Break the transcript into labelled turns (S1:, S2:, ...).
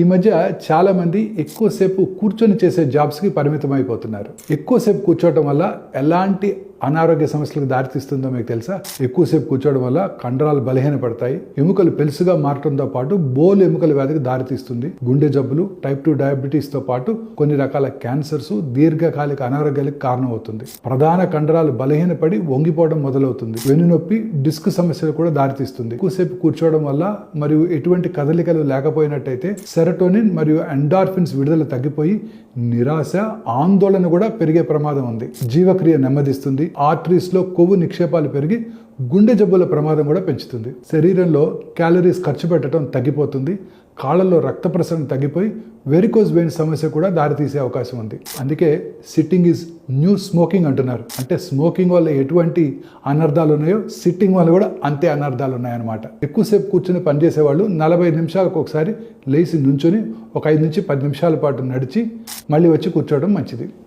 S1: ఈ మధ్య చాలా మంది ఎక్కువసేపు కూర్చొని చేసే జాబ్స్కి పరిమితం అయిపోతున్నారు. ఎక్కువసేపు కూర్చోవడం వల్ల ఎలాంటి అనారోగ్య సమస్యలకు దారితీస్తుందో మీకు తెలుసా? ఎక్కువసేపు కూర్చోవడం వల్ల కండరాలు బలహీనపడతాయి, ఎముకలు పెలుసుగా మారడంతో పాటు బోలు ఎముకల వ్యాధికి దారితీస్తుంది. గుండె జబ్బులు, టైప్ 2 డయాబెటీస్ తో పాటు కొన్ని రకాల క్యాన్సర్స్, దీర్ఘకాలిక అనారోగ్యాలకు కారణమవుతుంది. ప్రధాన కండరాలు బలహీనపడి వంగిపోవడం మొదలవుతుంది. వెన్నునొప్పి, డిస్క్ సమస్యలు కూడా దారితీస్తుంది. ఎక్కువసేపు కూర్చోవడం వల్ల మరియు ఎటువంటి కదలికలు లేకపోయినట్టయితే సెరటోనిన్ మరియు ఎండార్ఫిన్స్ విడుదల తగ్గిపోయి నిరాశ, ఆందోళన కూడా పెరిగే ప్రమాదం ఉంది. జీవక్రియ నెమ్మదిస్తుంది. ఆర్టరీస్ లో కొవ్వు నిక్షేపాలు పెరిగి గుండె జబ్బుల ప్రమాదం కూడా పెంచుతుంది. శరీరంలో క్యాలరీస్ ఖర్చు పెట్టడం తగ్గిపోతుంది. కాళ్ళలో రక్త ప్రసరణ తగ్గిపోయి వెరికోజ్ వెయిన్ సమస్య కూడా దారితీసే అవకాశం ఉంది. అందుకే సిట్టింగ్ ఈజ్ న్యూ స్మోకింగ్ అంటున్నారు. అంటే స్మోకింగ్ వల్ల ఎటువంటి అనర్థాలు ఉన్నాయో సిట్టింగ్ వల్ల కూడా అంతే అనర్థాలు ఉన్నాయన్నమాట. ఎక్కువసేపు కూర్చొని పనిచేసే వాళ్ళు 45 నిమిషాలకు ఒకసారి లేచి నుంచొని ఒక 5 నుంచి 10 నిమిషాల పాటు నడిచి మళ్ళీ వచ్చి కూర్చోవడం మంచిది.